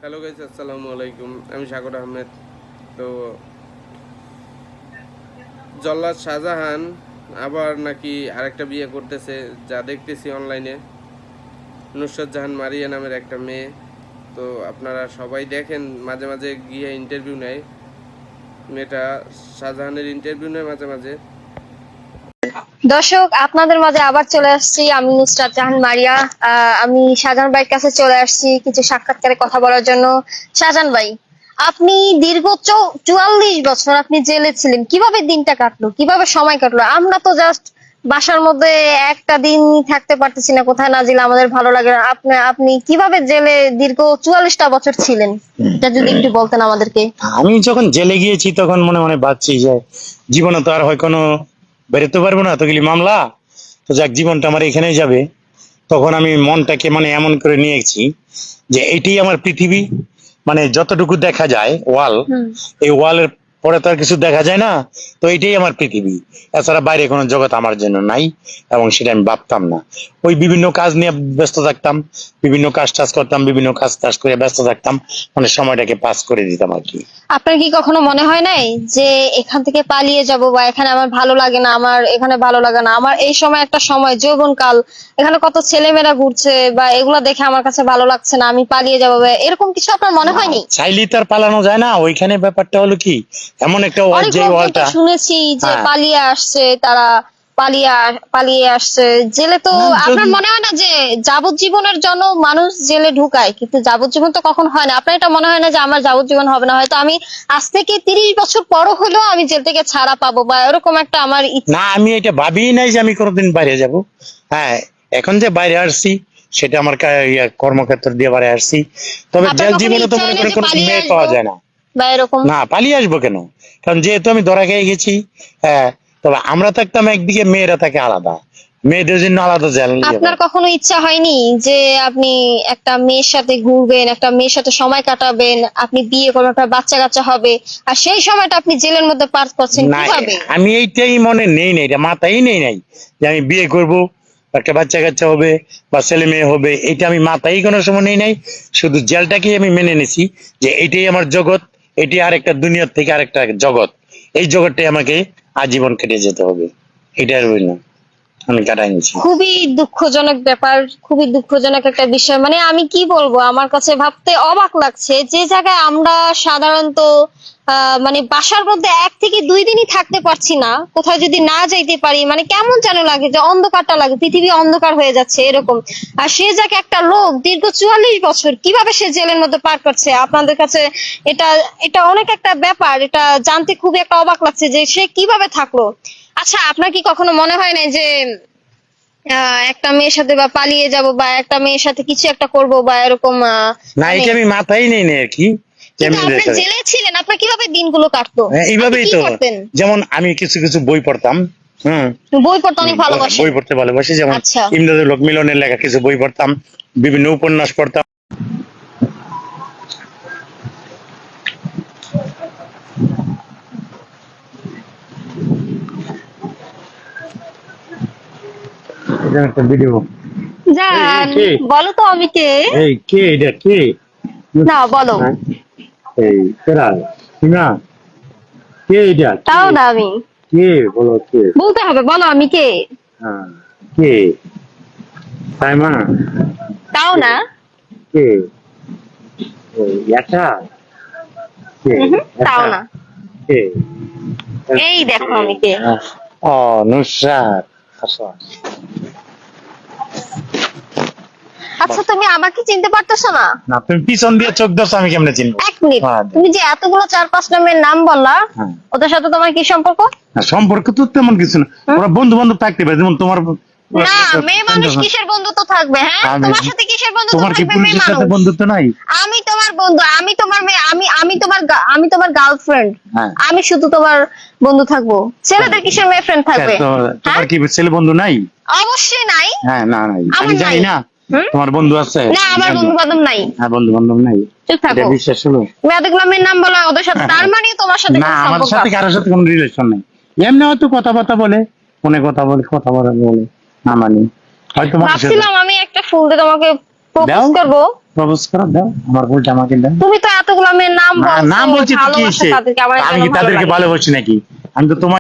Hello guys, আসসালামু আলাইকুম। আমি সাগর আহমেদ। তো জল্লাদ শাহজাহান আবার নাকি আরেকটা বিয়ে করতেছে, যা দেখতেছি অনলাইনে। নুসরাত জাহান মারিয়া নামের একটা মেয়ে। তো আপনারা সবাই দেখেন, মাঝে মাঝে গিয়ে ইন্টারভিউ নেয় মেয়েটা। শাহজাহানের ইন্টারভিউ নেয় মাঝে মাঝে। দর্শক, আপনাদের মাঝে আবার চলে আসছি আমি নুসরাত জাহান মারিয়া। আমি শাহজাহান ভাইয়ের কাছে চলে আসছি কিছু সাক্ষাৎকারে কথা বলার জন্য। শাহজাহান ভাই, আপনি দীর্ঘ 44 বছর আপনি জেলে ছিলেন, কিভাবে দিনটা কাটলো, কিভাবে সময় কাটলো? আমরা তো জাস্ট বাসার মধ্যে একটা দিন থাকতে পারতেছি না, কোথায় না গেলে আমাদের ভালো লাগে না। আপনি আপনি কিভাবে জেলে দীর্ঘ 44টা বছর ছিলেন, এটা যদি একটু বলতেন আমাদেরকে। আমি যখন জেলে গিয়েছি তখন মনে মনে ভাবছি যে জীবনে তো আর হয় কোনো বেরোতে পারবো না, তো গেলি মামলা, তো যাক জীবনটা আমার এখানেই যাবে। তখন আমি মনটাকে মানে এমন করে নিয়েছি যে এটাই আমার পৃথিবী, মানে যতটুকু দেখা যায় ওয়াল, এই ওয়ালের পরে তো আর কিছু দেখা যায় না, তো এটাই আমার পৃথিবী। এছাড়া বাইরে কোনো জগৎ আমার জন্য নাই, এবং সেটা আমি ভাবতাম না। ওই বিভিন্ন কাজ নিয়ে ব্যস্ত থাকতাম, বিভিন্ন কাজ টাজ করতাম, বিভিন্ন কাজ টাজ করে ব্যস্ত থাকতাম, মানে সময়টাকে পাস করে দিতাম আর কি। আপনার কি কখনো মনে হয় নাই যে এখান থেকে পালিয়ে যাব, বা এখানে আমার ভালো লাগে না, আমার এখানে ভালো লাগে না, আমার এই সময় একটা সময় যৌবনকাল, এখানে কত ছেলেমেয়েরা ঘুরছে, বা এগুলা দেখে আমার কাছে ভালো লাগছে না, আমি পালিয়ে যাবো, বা এরকম কিছু আপনার মনে হয়নি? চাইলেই তার পালানো যায় না। ওইখানে ব্যাপারটা হলো কি, এমন একটা ওয়াল, অনেক যে লোকজন তো ওয়ালটা শুনেছি যে হ্যাঁ পালিয়ে আসছে, তারা পালিয়ে আসছে জেলে। তো না, আপনার মনে হয় না যে যাবজ্জীবনের জন্য মানুষ জেলে ঢুকায়, কিন্তু যাবজ্জীবন তো কখন হয় না? আপনার এটা মনে হয় না যে আমার যাবজ্জীবন হবে না, হয়তো আমি আজ থেকে 30 বছর পরও হলেও আমি জেল থেকে ছাড়া পাবো, বা এরকম একটা আমার ইচ্ছা? না, আমি এটা ভাবিই নাই যে আমি কোনোদিন বাইরে যাব। হ্যাঁ, এখন যে বাইরে আসছি সেটা আমার কর্মক্ষেত্র দিয়ে বাইরে আসছি। তবে আপনার জেল কখনো জীবনে তো ইচ্ছা মনে হয় না করেন যে কোনো পালিয়ে মেয়ে আসবো, পাওয়া যায় না। বা এরকম? না, পালিয়ে আসবো কেন? কারণ যেহেতু আমি ধরা খেয়ে গেছি। হ্যাঁ, তবে আমরা থাকতাম একদিকে, মেয়েরা থাকে আলাদা, মেয়েদের জন্য আলাদা জেল যাবে। আপনার কখনো ইচ্ছা হয়নি যে আপনি একটা মেয়ের সাথে ঘুরবেন, একটা মেয়ের সাথে সময় কাটাবেন, আপনি বিয়ে করবেন, আপনার বাচ্চা কাচ্চা হবে, আর সেই সময়টা আপনি জেলের মধ্যে পার করছেন না, কিভাবে? আমি এইটাই মনে নেই নাই, এটা মাথায় নেই নাই যে আমি বিয়ে করব, একটা বাচ্চা কাচ্চা হবে, বা ছেলে মেয়ে হবে, এটা আমি মাথায় কোনো সময় নেই নাই। শুধু জেলটাকেই আমি মেনে নিছি যে এটাই আমার জগৎ, এটি আরেকটা দুনিয়ার থেকে আরেকটা জগৎ, এই জগৎটাই আমাকে আজীবন কেটে যেতে হবে, এটা আর না, আমি কাটাই নিছি। খুবই দুঃখজনক ব্যাপার, খুবই দুঃখজনক একটা বিষয়। মানে আমি কি বলবো, আমার কাছে ভাবতে অবাক লাগছে যে জায়গায় আমরা সাধারণত মানে বাসার মধ্যে 1 থেকে 2 দিনই থাকতে পারছি না, কোথাও যদি না যাইতে পারি মানে কেমন যেন লাগে, যে অন্ধকারটা লাগে, পৃথিবী অন্ধকার হয়ে যাচ্ছে এরকম। আর সে জায়গায় একটা লোক দীর্ঘ 44 বছর কিভাবে সে জেলের মধ্যে পার করছে, আপনাদের কাছে এটা এটা অনেক একটা ব্যাপার, এটা জানতে খুবই একটা অবাক লাগছে যে সে কিভাবে থাকলো। আচ্ছা, আপনার কি কখনো মনে হয় না যে একটা মেয়ের সাথে বা পালিয়ে যাব, বা একটা মেয়ের সাথে কিছু একটা করব, বা এরকম না, মানে? এটা আমি মাথায় নেই নাই আর কি। কিন্তু কেমনি আপনি দেখা যায়? জেলে ছিলেন, আপনার কিভাবে দিনগুলো কাটতো? হ্যাঁ, আপনি এইভাবেই কি তো। করতেন? যেমন আমি কিছু কিছু বই পড়তাম। হুম। বই পড়তে অনেক ভালোবাসেন? বই পড়তে ভালোবাসি, যেমন আচ্ছা। ইমদাদুল হক মিলনের লেখা কিছু বই পড়তাম, বিভিন্ন উপন্যাস পড়তাম। একটা ভিডিও। জান, কে? বলো তো আমি কে? এই কে এটা, কে? না, বলো। হ্যাঁ, এই কেরা? সীমা? কে এটা, কে? তাও না আমি কে বলো, কে? বলতে হবে, বলো আমি কে? হ্যাঁ, কে? সাইমা? তাও না। কে? ওই একা? কে? তাও একা? না। কে? এই দেখো আমি কে। ও, নুসরাত। আচ্ছা। আচ্ছা, তুমি আমাকে চিনতে পারতেছো না? না, তুমি পিছন দিয়ে চোখ ধরছো, আমি কেমনে চিনবো? 1 মিনিট, তুমি যে এতগুলো 4-5 নামের নাম বললা, হ্যাঁ। ওদের সাথে তোমার কি সম্পর্ক? না, সম্পর্ক তো তেমন কিছু না, ওরা বন্ধু বান্ধব থাকতে পারে, যেমন তোমার। না, মেয়ে মানুষ কিসের বন্ধুত্ব থাকবে? হ্যাঁ, তোমার সাথে কিসের বন্ধুত্ব তোমার কি থাকবে? মেয়ে পুলিশের সাথে মানুষ। বন্ধুত্ব নাই? আমি তোমার বন্ধু, আমি তোমার মেয়ে, আমি তোমার গার্লফ্রেন্ড। হ্যাঁ। আমি শুধু তোমার বন্ধু থাকবো, ছেলেদের কিসের মেয়ে ফ্রেন্ড থাকবে? তোমার কি ছেলে বন্ধু নাই? অবশ্যই নাই। হ্যাঁ, না নাই, আমার আমি জানি নাই। না। হুম? তোমার বন্ধু আছে? না, আমার বন্ধু বান্ধব নাই। হ্যাঁ, বন্ধু বান্ধব নাই, চুপ এটা থাকো। বিশ্বাস হলো? তুমি এতগুলো মেয়ের নাম বলা, ওদের সাথে, তার মানে তোমার সাথে না, কোনো আমার সম্পর্ক সাথে আছে? কারোর সাথে কোনো রিলেশন নেই। এমনি হয়তো কথাবার্তা বলে, ফোনে কথা বলে, না মানি হয়তো মানুষের। ভাবছিলাম আমি একটা ফুল দিয়ে তোমাকে প্রপোজ দাও। করবো, প্রপোজ করো, দাও আমার ভুলটা আমাকে দাও। তুমি তো এতগুলো মেয়ের নাম না, বলছো, নাম বলছি তো কি ভালোবাসা হয়েছে? তাদেরকে, আমার আমি কি একজনও ভালো তাদেরকে লাগে না। ভালোবাসি নাকি? আমি তো তোমার